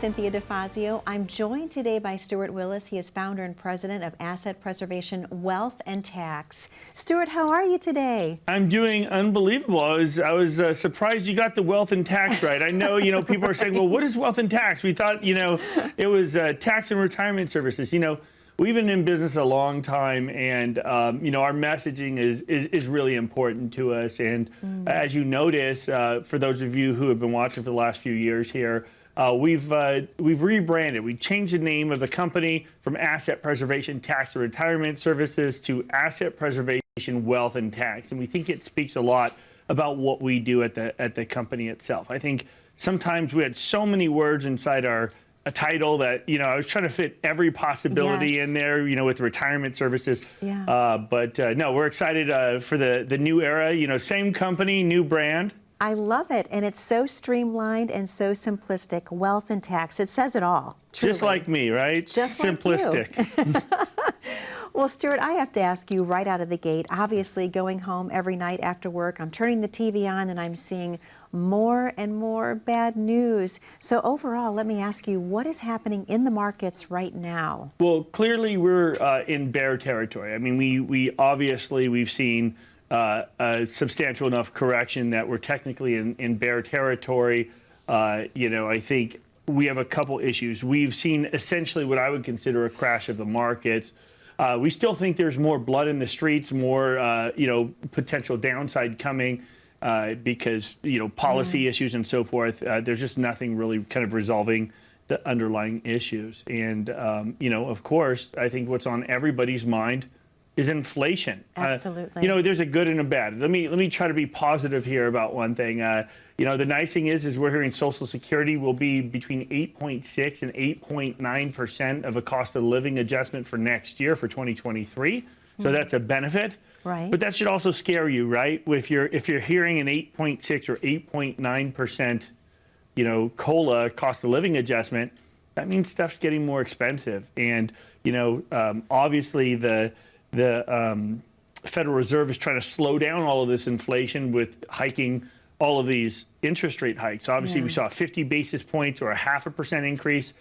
Cynthia DeFazio. I'm joined today by Stuart Willis. He is founder and president of Asset Preservation Wealth and Tax. Stuart, how are you today? I'm doing unbelievable. I was surprised you got the wealth and tax right. I know, people are saying, well, what is wealth and tax? We thought, it was tax and retirement services. We've been in business a long time, and our messaging is really important to us. And as you notice, for those of you who have been watching for the last few years here, we've rebranded. We changed the name of the company from Asset Preservation Tax and Retirement Services to Asset Preservation Wealth and Tax, and we think it speaks a lot about what we do at the company itself. I think sometimes we had so many words inside a title that I was trying to fit every possibility in there, with retirement services. Yeah. But no, we're excited for the new era. Same company, new brand. I love it, and it's so streamlined and so simplistic. Wealth and tax, it says it all. Truly. Just like me, right? Just simplistic. Like you. Well, Stuart, I have to ask you right out of the gate, obviously going home every night after work, I'm turning the TV on and I'm seeing more and more bad news. So overall, let me ask you, what is happening in the markets right now? Well, clearly we're in bear territory. I mean, we've seen a substantial enough correction that we're technically in bear territory. I think we have a couple issues. We've seen essentially what I would consider a crash of the markets. We still think there's more blood in the streets, more potential downside coming because policy issues and so forth. There's just nothing really kind of resolving the underlying issues. And of course, I think what's on everybody's mind is inflation. Absolutely. There's a good and a bad. Let me try to be positive here about one thing. The nice thing is we're hearing Social Security will be between 8.6 and 8.9% of a cost of living adjustment for next year, for 2023. So that's a benefit. Right. But that should also scare you, right? If you're hearing an 8.6 or 8.9%, COLA, cost of living adjustment, that means stuff's getting more expensive. And obviously the Federal Reserve is trying to slow down all of this inflation with hiking all of these interest rate hikes. Obviously, we saw 50 basis points or a 0.5% increase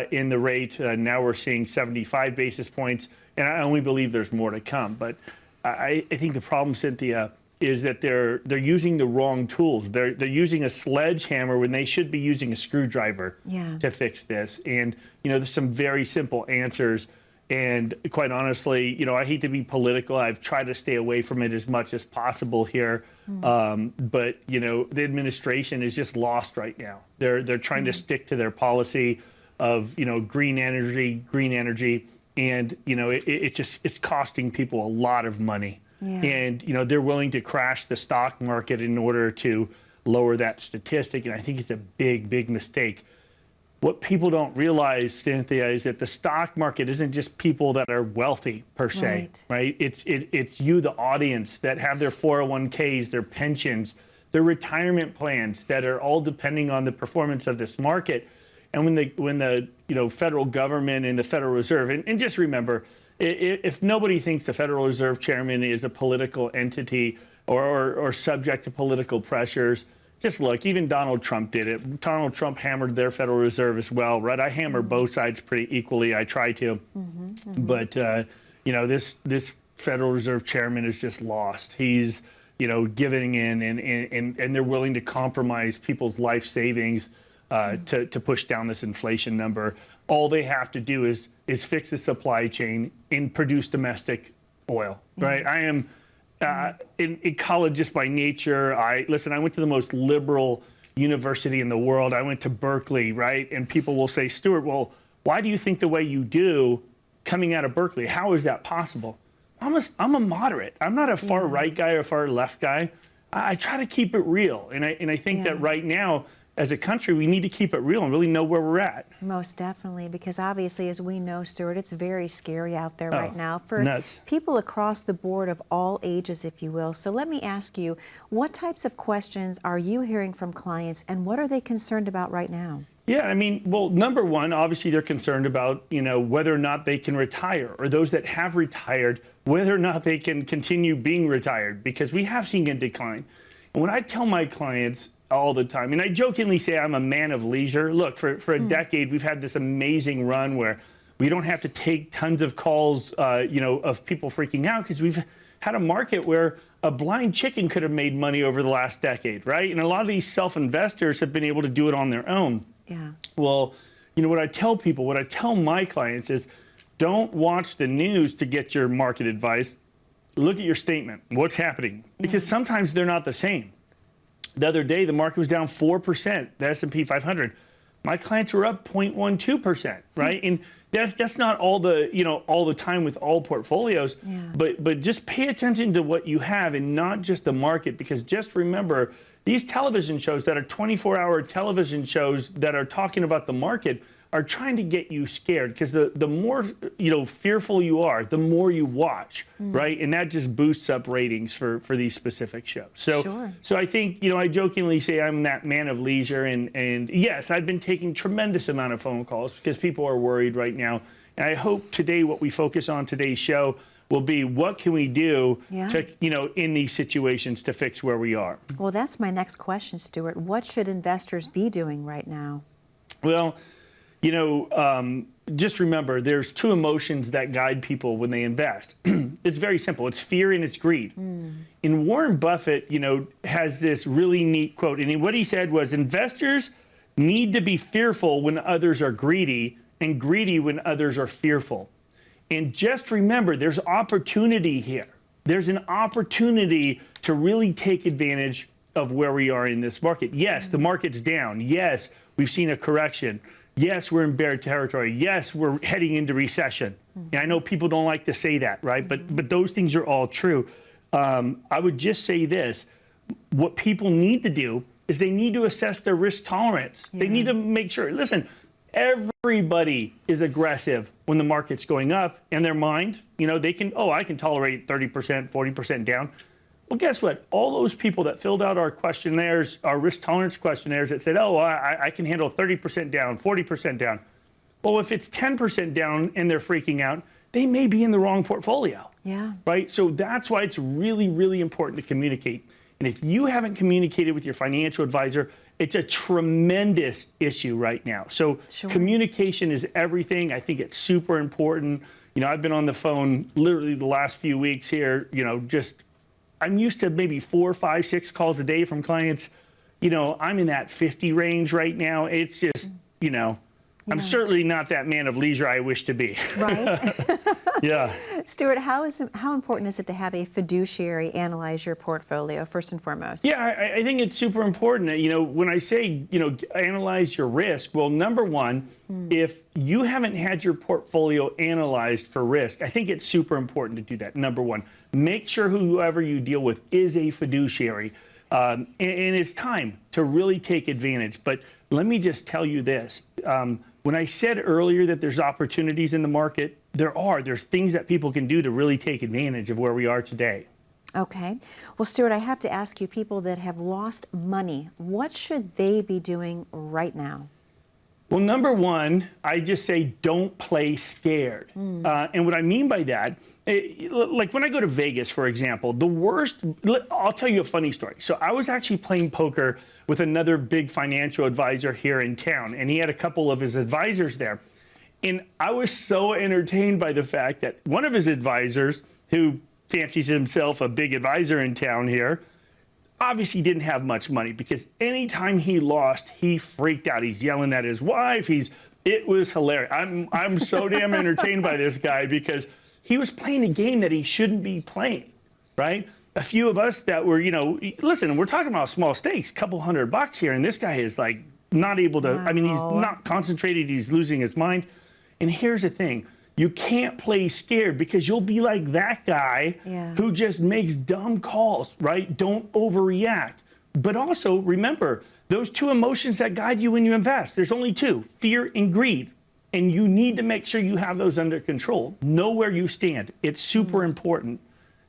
in the rate. Now we're seeing 75 basis points, and I only believe there's more to come. But I think the problem, Cynthia, is that they're using the wrong tools. They're using a sledgehammer when they should be using a screwdriver to fix this. And there's some very simple answers. And quite honestly, I hate to be political. I've tried to stay away from it as much as possible here. But the administration is just lost right now. They're trying to stick to their policy of green energy, and it's costing people a lot of money. Yeah. And they're willing to crash the stock market in order to lower that statistic. And I think it's a big mistake. What people don't realize, Cynthia, is that the stock market isn't just people that are wealthy per se, right? It's you, the audience, that have their 401ks, their pensions, their retirement plans that are all depending on the performance of this market. And when the federal government and the Federal Reserve, and just remember, if nobody thinks the Federal Reserve Chairman is a political entity or subject to political pressures, just look, even Donald Trump did it. Donald Trump hammered their Federal Reserve as well, right? I hammer both sides pretty equally. I try to. But, this Federal Reserve Chairman is just lost. He's, giving in, and they're willing to compromise people's life savings to push down this inflation number. All they have to do is fix the supply chain and produce domestic oil, right? I am... in college, just by nature, I went to the most liberal university in the world. I went to Berkeley, right? And people will say, Stuart, well, why do you think the way you do coming out of Berkeley? How is that possible? I'm a moderate. I'm not a far right guy or far left guy. I try to keep it real. And I think that right now, as a country, we need to keep it real and really know where we're at. Most definitely, because obviously, as we know, Stuart, it's very scary out there right now for nuts. People across the board of all ages, if you will. So let me ask you, what types of questions are you hearing from clients, and what are they concerned about right now? Yeah, I mean, well, number one, obviously they're concerned about, whether or not they can retire, or those that have retired, whether or not they can continue being retired, because we have seen a decline. And when I tell my clients all the time, and I jokingly say I'm a man of leisure. Look, for a decade, we've had this amazing run where we don't have to take tons of calls, of people freaking out, because we've had a market where a blind chicken could have made money over the last decade, right? And a lot of these self-investors have been able to do it on their own. Yeah. Well, what I tell people, what I tell my clients is, don't watch the news to get your market advice. Look at your statement. What's happening? Because sometimes they're not the same. The other day, the market was down 4%, the S&P 500. My clients were up 0.12%, right? And that's not all the time with all portfolios, but just pay attention to what you have and not just the market, because just remember, these television shows that are 24-hour television shows that are talking about the market are trying to get you scared, because the more fearful you are, the more you watch, right? And that just boosts up ratings for these specific shows. So I think I jokingly say I'm that man of leisure, and yes, I've been taking tremendous amount of phone calls because people are worried right now. And I hope today what we focus on today's show will be, what can we do to in these situations to fix where we are. Well, that's my next question, Stuart. What should investors be doing right now? Well, just remember, there's two emotions that guide people when they invest. It's very simple. It's fear and it's greed. And Warren Buffett, has this really neat quote. And what he said was, investors need to be fearful when others are greedy, and greedy when others are fearful. And just remember, there's opportunity here. There's an opportunity to really take advantage of where we are in this market. Yes, the market's down. Yes, we've seen a correction. Yes, we're in bear territory. Yes, we're heading into recession. And I know people don't like to say that, right? But those things are all true. I would just say this. What people need to do is they need to assess their risk tolerance. They need to make sure, listen, everybody is aggressive when the market's going up in their mind. They can, I can tolerate 30%, 40% down. Well, guess what? All those people that filled out our questionnaires, our risk tolerance questionnaires, that said, I can handle 30% down, 40% down. Well, if it's 10% down and they're freaking out, they may be in the wrong portfolio. Yeah. Right? So that's why it's really, really important to communicate. And if you haven't communicated with your financial advisor, it's a tremendous issue right now. So communication is everything. I think it's super important. I've been on the phone literally the last few weeks here, I'm used to maybe 4, 5, 6 calls a day from clients. I'm in that 50 range right now. It's just, I'm certainly not that man of leisure I wish to be. Right. Yeah. Stuart, how important is it to have a fiduciary analyze your portfolio, first and foremost? Yeah, I think it's super important. When I say, analyze your risk, well, number one, if you haven't had your portfolio analyzed for risk, I think it's super important to do that. Number one, make sure whoever you deal with is a fiduciary. And it's time to really take advantage. But let me just tell you this. When I said earlier that there's opportunities in the market, there's things that people can do to really take advantage of where we are today. Okay. Well, Stuart, I have to ask you, people that have lost money, what should they be doing right now? Well, number one, I just say don't play scared. And what I mean by that, like when I go to Vegas, for example, I'll tell you a funny story. So I was actually playing poker with another big financial advisor here in town, and he had a couple of his advisors there. And I was so entertained by the fact that one of his advisors, who fancies himself a big advisor in town here, obviously didn't have much money, because anytime he lost, he freaked out. He's yelling at his wife. It was hilarious. I'm so damn entertained by this guy, because he was playing a game that he shouldn't be playing, right? A few of us that were, listen, we're talking about small stakes, a couple $100 here, and this guy is like not able to, he's not concentrated, he's losing his mind. And here's the thing. You can't play scared, because you'll be like that guy who just makes dumb calls, right? Don't overreact. But also remember, those two emotions that guide you when you invest, there's only two, fear and greed. And you need to make sure you have those under control. Know where you stand. It's super important,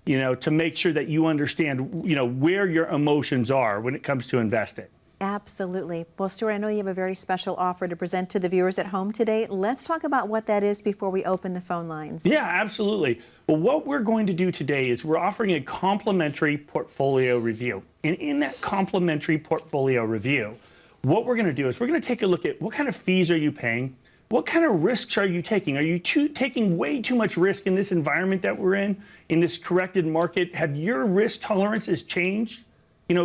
to make sure that you understand, where your emotions are when it comes to investing. Absolutely. Well, Stuart, I know you have a very special offer to present to the viewers at home today. Let's talk about what that is before we open the phone lines. Yeah, absolutely. Well, what we're going to do today is we're offering a complimentary portfolio review. And in that complimentary portfolio review, what we're going to do is we're going to take a look at what kind of fees are you paying? What kind of risks are you taking? Are you taking way too much risk in this environment that we're in this corrected market? Have your risk tolerances changed,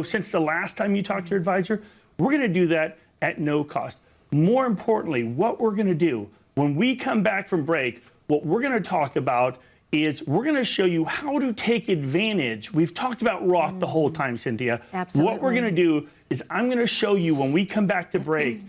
since the last time you talked to your advisor? We're going to do that at no cost. More importantly, what we're going to do when we come back from break, what we're going to talk about is we're going to show you how to take advantage. We've talked about Roth the whole time, Cynthia. Absolutely. What we're going to do is I'm going to show you when we come back to break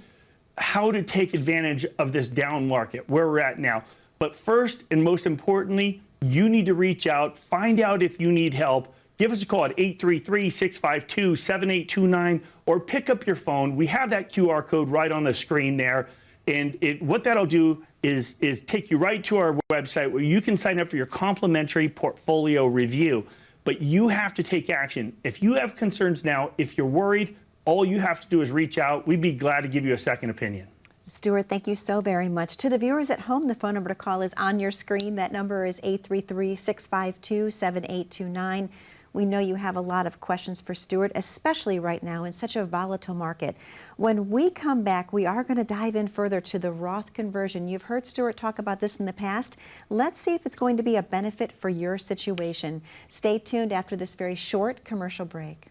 how to take advantage of this down market where we're at now. But first and most importantly, you need to reach out, find out if you need help. Give us a call at 833-652-7829 or pick up your phone. We have that QR code right on the screen there. And what that'll do is take you right to our website where you can sign up for your complimentary portfolio review. But you have to take action. If you have concerns now, if you're worried, all you have to do is reach out. We'd be glad to give you a second opinion. Stuart, thank you so very much. To the viewers at home, the phone number to call is on your screen. That number is 833-652-7829. We know you have a lot of questions for Stuart, especially right now in such a volatile market. When we come back, we are going to dive in further to the Roth conversion. You've heard Stuart talk about this in the past. Let's see if it's going to be a benefit for your situation. Stay tuned after this very short commercial break.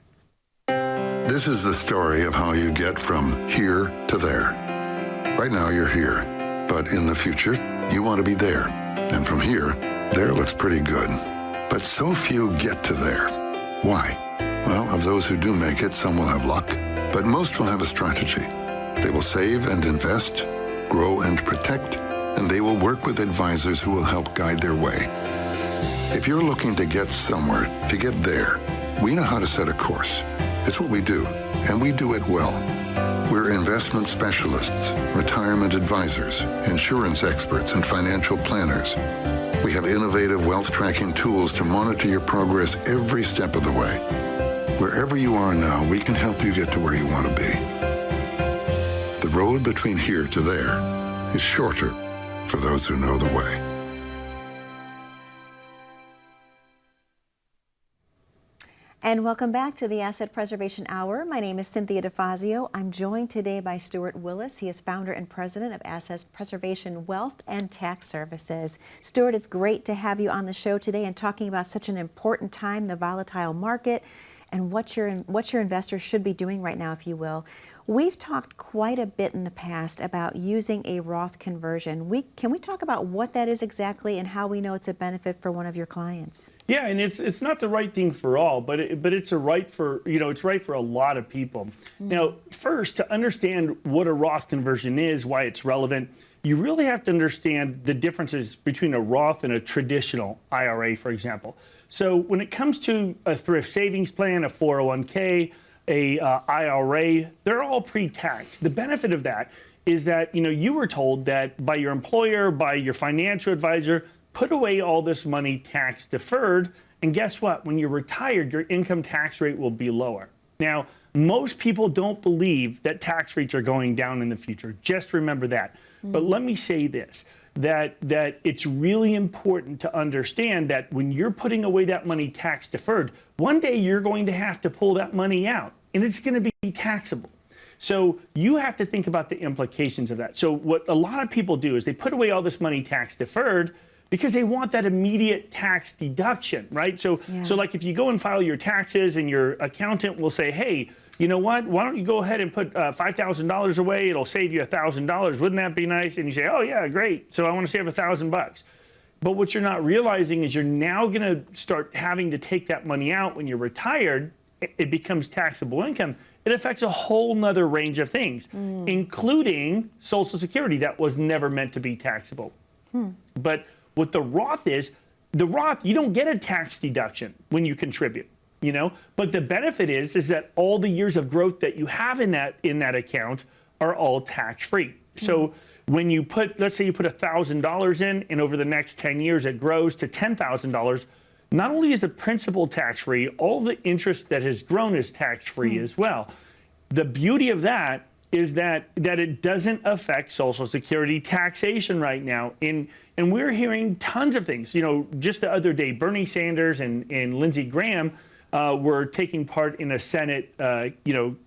This is the story of how you get from here to there. Right now you're here, but in the future, you want to be there. And from here, there looks pretty good. But so few get to there. Why? Well, of those who do make it, some will have luck, but most will have a strategy. They will save and invest, grow and protect, and they will work with advisors who will help guide their way. If you're looking to get somewhere, to get there, we know how to set a course. It's what we do, and we do it well. We're investment specialists, retirement advisors, insurance experts, and financial planners. We have innovative wealth tracking tools to monitor your progress every step of the way. Wherever you are now, we can help you get to where you want to be. The road between here to there is shorter for those who know the way. And welcome back to the Asset Preservation Hour. My name is Cynthia DeFazio. I'm joined today by Stuart Willis. He is founder and president of Asset Preservation Wealth and Tax Services. Stuart, it's great to have you on the show today and talking about such an important time, the volatile market, and what your investors should be doing right now, if you will. We've talked quite a bit in the past about using a Roth conversion. Can we talk about what that is exactly and how we know it's a benefit for one of your clients? Yeah, and it's not the right thing for all, but it's a right for it's right for a lot of people. Now, first, to understand what a Roth conversion is, why it's relevant, you really have to understand the differences between a Roth and a traditional IRA, for example. So when it comes to a thrift savings plan, a 401k, a IRA, they're all pre-tax. The benefit of that is that you were told that by your employer, by your financial advisor, put away all this money tax deferred, and guess what? When you're retired, your income tax rate will be lower. Now, most people don't believe that tax rates are going down in the future. Just remember that. But let me say this, that it's really important to understand that when you're putting away that money tax deferred, one day you're going to have to pull that money out, and it's going to be taxable. So you have to think about the implications of that. So what a lot of people do is they put away all this money tax deferred because they want that immediate tax deduction, right? So like if you go and file your taxes and your accountant will say, hey, you know what, why don't you go ahead and put $5,000 away? It'll save you $1,000. Wouldn't that be nice? And you say, oh yeah, great. So I want to save $1,000. But what you're not realizing is you're now going to start having to take that money out when you're retired. It becomes taxable income. It affects a whole nother range of things, including Social Security that was never meant to be taxable. But what the Roth is, you don't get a tax deduction when you contribute, but the benefit is that all the years of growth that you have in that account are all tax-free. So when you let's say you put $1,000 in, and over the next 10 years it grows to $10,000, not only is the principal tax-free, all the interest that has grown is tax-free as well. The beauty of that is that it doesn't affect Social Security taxation right now. And we're hearing tons of things. You know, just the other day, Bernie Sanders and Lindsey Graham were taking part in a Senate,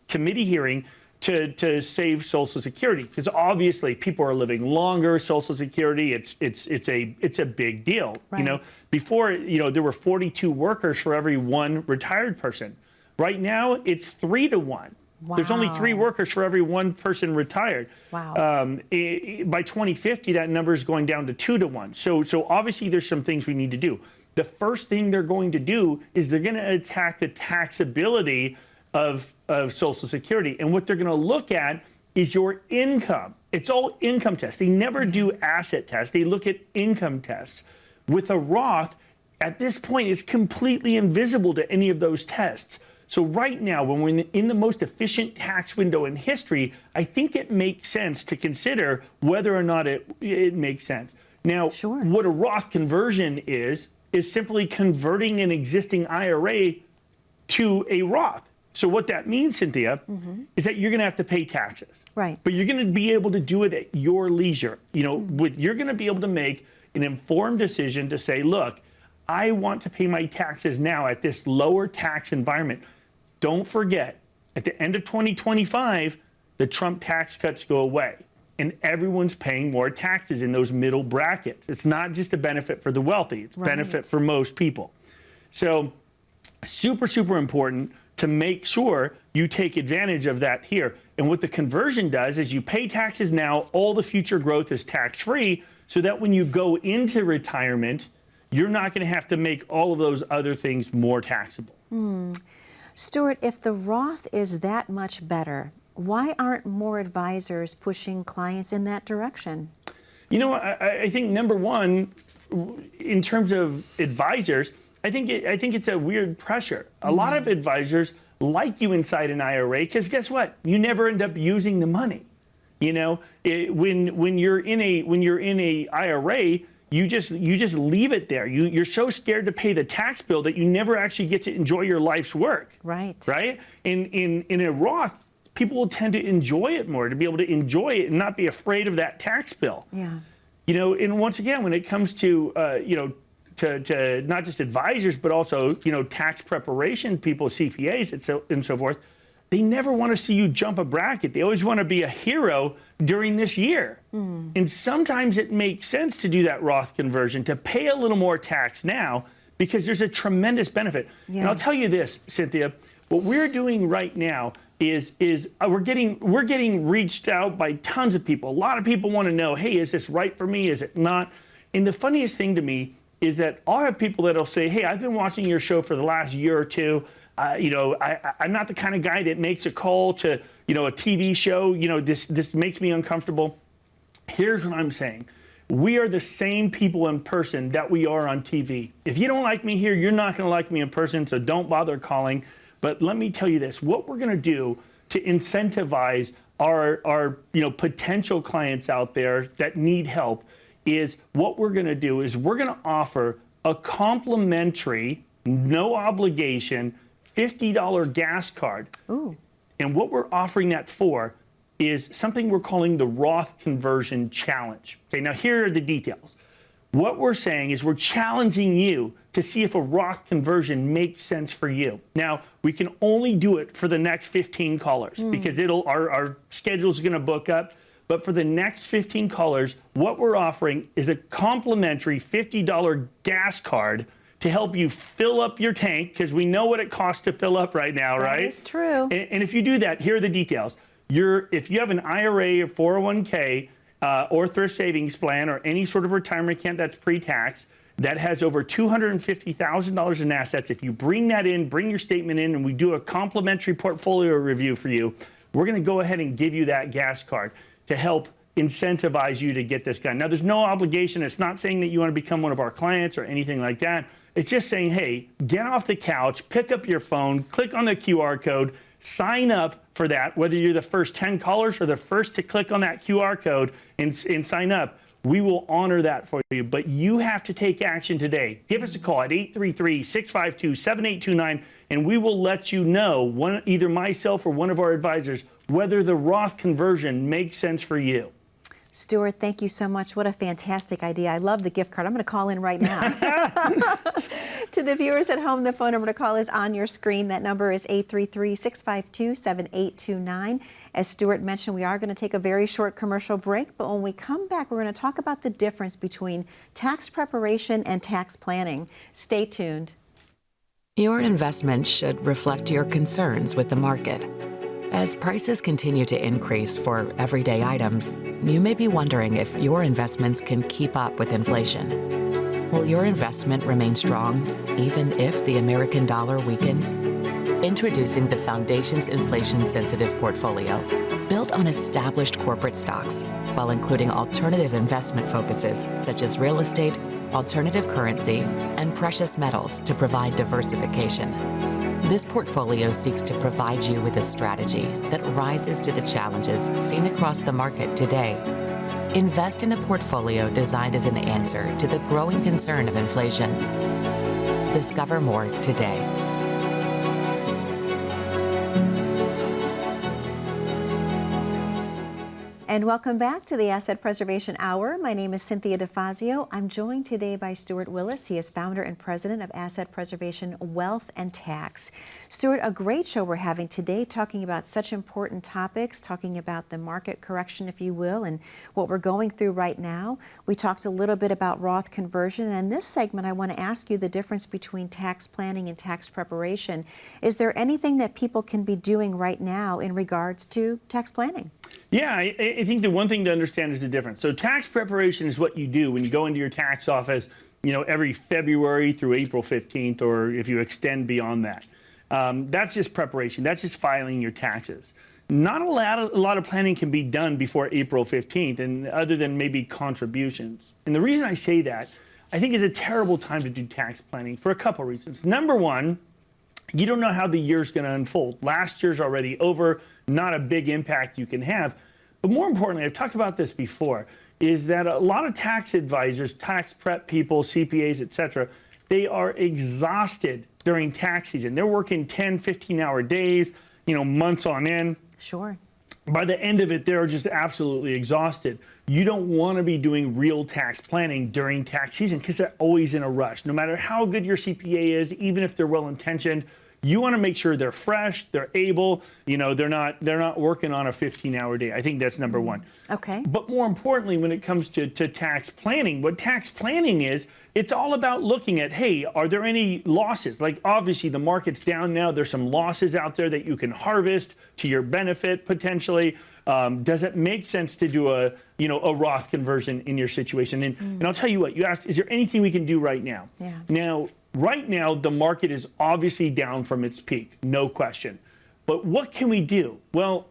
committee hearing to save Social Security, because obviously people are living longer. Social Security, it's a big deal. Right. You know, before, there were 42 workers for every one retired person. Right now, it's 3 to 1. Wow. There's only 3 workers for every one person retired. Wow. By 2050, that number is going down to 2 to 1. So obviously, there's some things we need to do. The first thing they're going to do is they're going to attack the taxability of Social Security. And what they're going to look at is your income. It's all income tests. They never do asset tests. They look at income tests. With a Roth, at this point, it's completely invisible to any of those tests. So right now, when we're in the most efficient tax window in history, I think it makes sense to consider whether or not it makes sense. Now, Sure. What a Roth conversion is simply converting an existing IRA to a Roth. So what that means, Cynthia, is that you're going to have to pay taxes. Right. But you're going to be able to do it at your leisure. You're going to be able to make an informed decision to say, look, I want to pay my taxes now at this lower tax environment. Don't forget, at the end of 2025, the Trump tax cuts go away, and everyone's paying more taxes in those middle brackets. It's not just a benefit for the wealthy, it's a benefit for most people. So super, super important to make sure you take advantage of that here. And what the conversion does is you pay taxes now, all the future growth is tax-free, so that when you go into retirement, you're not going to have to make all of those other things more taxable. Stuart, if the Roth is that much better, why aren't more advisors pushing clients in that direction? You know, I think number one, in terms of advisors, I think it's a weird pressure. A lot of advisors like you inside an IRA because guess what? You never end up using the money. You know, when you're in a IRA, you just leave it there. You're so scared to pay the tax bill that you never actually get to enjoy your life's work. Right. Right. In a Roth, people will tend to enjoy it more, to be able to enjoy it and not be afraid of that tax bill. Yeah. You know, and once again, when it comes to to not just advisors, but also, tax preparation people, CPAs, and so forth, they never want to see you jump a bracket. They always want to be a hero during this year. And sometimes it makes sense to do that Roth conversion, to pay a little more tax now, because there's a tremendous benefit. Yeah. And I'll tell you this, Cynthia, what we're doing right now is we're getting reached out by tons of people. A lot of people want to know, hey, is this right for me? Is it not? And the funniest thing to me is that I'll have people that'll say, hey, I've been watching your show for the last year or two. I'm not the kind of guy that makes a call to, a TV show. This makes me uncomfortable. Here's what I'm saying. We are the same people in person that we are on TV. If you don't like me here, you're not going to like me in person, so don't bother calling. But let me tell you this, what we're going to do to incentivize our potential clients out there that need help is what we're going to do is we're going to offer a complimentary, no obligation, $50 gas card. Ooh. And what we're offering that for is something we're calling the Roth Conversion Challenge. Okay, now here are the details. What we're saying is we're challenging you to see if a Roth conversion makes sense for you. Now, we can only do it for the next 15 callers because our schedule's going to book up. But for the next 15 callers, what we're offering is a complimentary $50 gas card to help you fill up your tank, because we know what it costs to fill up right now, right? That is true. And if you do that, here are the details. If you have an IRA or 401k or thrift savings plan or any sort of retirement account that's pre-tax that has over $250,000 in assets, if you bring that in, bring your statement in, and we do a complimentary portfolio review for you, we're going to go ahead and give you that gas card to help incentivize you to get this done. Now, there's no obligation. It's not saying that you want to become one of our clients or anything like that. It's just saying, hey, get off the couch, pick up your phone, click on the QR code, sign up for that, whether you're the first 10 callers or the first to click on that QR code and sign up. we will honor that for you. But you have to take action today. Give us a call at 833-652-7829, and we will let you know, either myself or one of our advisors, whether the Roth conversion makes sense for you. Stuart, thank you so much. What a fantastic idea. I love the gift card. I'm going to call in right now. To the viewers at home, the phone number to call is on your screen. That number is 833-652-7829. As Stuart mentioned, we are going to take a very short commercial break, but when we come back, we're going to talk about the difference between tax preparation and tax planning. Stay tuned. Your investment should reflect your concerns with the market. As prices continue to increase for everyday items, you may be wondering if your investments can keep up with inflation. Will your investment remain strong even if the American dollar weakens? Introducing the Foundation's inflation-sensitive portfolio, built on established corporate stocks, while including alternative investment focuses such as real estate, alternative currency, and precious metals to provide diversification. This portfolio seeks to provide you with a strategy that rises to the challenges seen across the market today. Invest in a portfolio designed as an answer to the growing concern of inflation. Discover more today. And welcome back to the Asset Preservation Hour. My name is Cynthia DeFazio. I'm joined today by Stuart Willis. He is founder and president of Asset Preservation Wealth and Tax. Stuart, a great show we're having today, talking about such important topics, talking about the market correction, if you will, and what we're going through right now. We talked a little bit about Roth conversion, and in this segment, I want to ask you the difference between tax planning and tax preparation. Is there anything that people can be doing right now in regards to tax planning? Yeah, I think the one thing to understand is the difference. So tax preparation is what you do when you go into your tax office, every February through April 15th, or if you extend beyond that. That's just preparation. That's just filing your taxes. Not a lot of planning can be done before April 15th, and other than maybe contributions. And the reason I say that, I think it's a terrible time to do tax planning for a couple reasons. Number one, you don't know how the year's going to unfold. Last year's already over, not a big impact you can have. But more importantly, I've talked about this before, is that a lot of tax advisors, tax prep people, CPAs, etc., they are exhausted during tax season. They're working 10, 15-hour days, months on end. Sure. By the end of it, they're just absolutely exhausted. You don't want to be doing real tax planning during tax season because they're always in a rush. No matter how good your CPA is, even if they're well-intentioned, you want to make sure they're fresh, they're able, they're not working on a 15-hour day. I think that's number one. Okay. But more importantly, when it comes to tax planning, what tax planning is, it's all about looking at, hey, are there any losses? Like obviously the market's down now. There's some losses out there that you can harvest to your benefit potentially. Does it make sense to do a Roth conversion in your situation? And I'll tell you what, you asked, is there anything we can do right now? Yeah. Now, right now, the market is obviously down from its peak, no question. But what can we do? Well,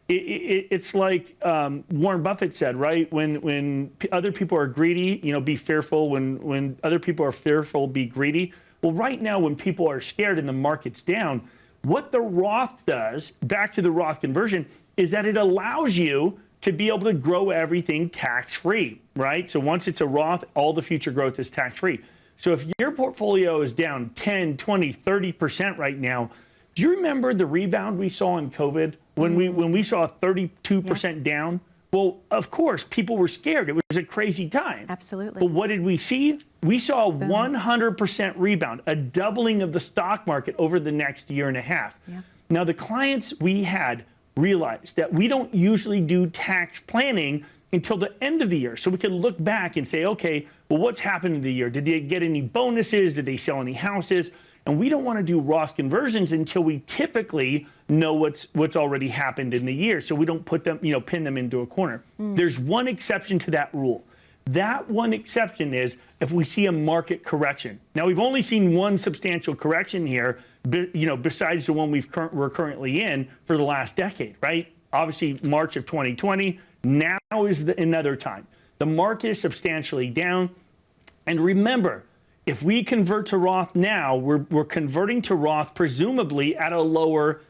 it's like Warren Buffett said, right? When other people are greedy, be fearful. When other people are fearful, be greedy. Well, right now, when people are scared and the market's down, what the Roth does, back to the Roth conversion, is that it allows you to be able to grow everything tax-free, right? So once it's a Roth, all the future growth is tax-free. So if your portfolio is down 10, 20, 30% right now, do you remember the rebound we saw in COVID when we saw 32% down? Well, of course, people were scared. It was a crazy time. Absolutely. But what did we see? We saw a 100% rebound, a doubling of the stock market over the next year and a half. Yeah. Now, the clients we had realized that we don't usually do tax planning until the end of the year. So we can look back and say, okay, well, what's happened in the year? Did they get any bonuses? Did they sell any houses? And we don't want to do Roth conversions until we typically know what's already happened in the year. So we don't put them, pin them into a corner. There's one exception to that rule. That one exception is if we see a market correction. Now, we've only seen one substantial correction here, besides the one we're currently in for the last decade, right? Obviously, March of 2020. Now is another time. The market is substantially down. And remember, if we convert to Roth now, we're converting to Roth presumably at a lower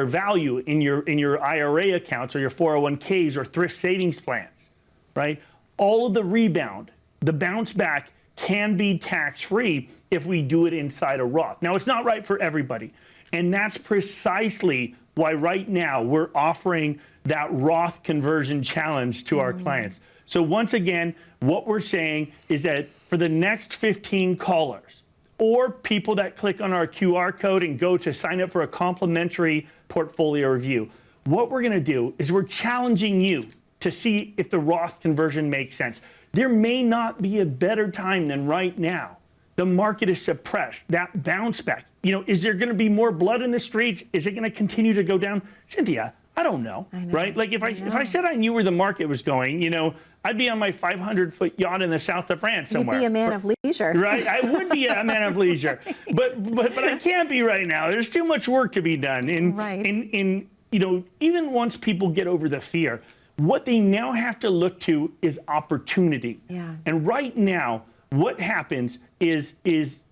value in your IRA accounts or your 401ks or thrift savings plans, right? all of the rebound, the bounce back can be tax-free if we do it inside a Roth. Now, it's not right for everybody. And that's precisely why right now we're offering that Roth conversion challenge to our clients. So once again, what we're saying is that for the next 15 callers, or people that click on our QR code and go to sign up for a complimentary portfolio review, what we're gonna do is we're challenging you to see if the Roth conversion makes sense. There may not be a better time than right now. The market is suppressed, that bounce back. You know, is there gonna be more blood in the streets? Is it gonna continue to go down? Cynthia, I don't know, right? Like if I said I knew where the market was going, you know, I'd be on my 500-foot yacht in the south of France somewhere. You'd be a man of leisure. Right, I would be a man of leisure, but I can't be right now. There's too much work to be done. In you know, even once people get over the fear, what they now have to look to is opportunity. Yeah. And right now, what happens is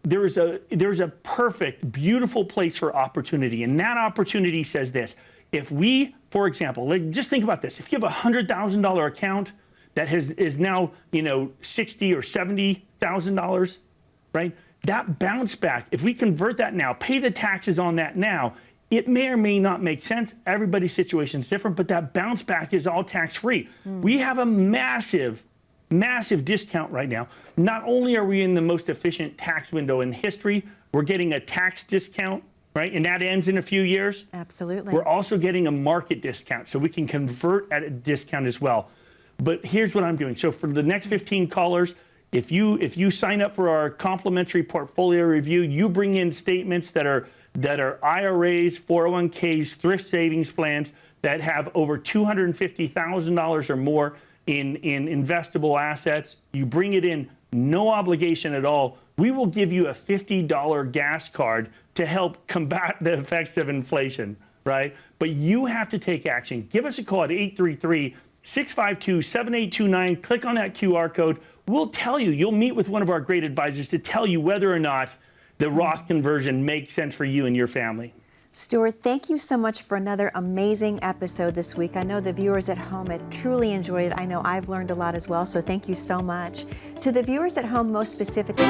there's a perfect, beautiful place for opportunity, and that opportunity says this: if we, for example, like just think about this: if you have a $100,000 account that is now, you know, $60,000 or $70,000, right? That bounce back, if we convert that now, pay the taxes on that now, it may or may not make sense. Everybody's situation is different, but that bounce back is all tax-free. We have a massive discount right now. Not only are we in the most efficient tax window in history, we're getting a tax discount, right? And that ends in a few years. Absolutely. We're also getting a market discount, so we can convert at a discount as well. But here's what I'm doing. So for the next 15 callers, if you sign up for our complimentary portfolio review, you bring in statements that are IRAs, 401ks, thrift savings plans that have over $250,000 or more in investable assets. You bring it in, no obligation at all. We will give you a $50 gas card to help combat the effects of inflation, right? But you have to take action. Give us a call at 833-652-7829. Click on that QR code. We'll tell you, you'll meet with one of our great advisors to tell you whether or not the Roth conversion makes sense for you and your family. Stuart, thank you so much for another amazing episode this week. I know the viewers at home have truly enjoyed it. I know I've learned a lot as well, so thank you so much. To the viewers at home most specifically,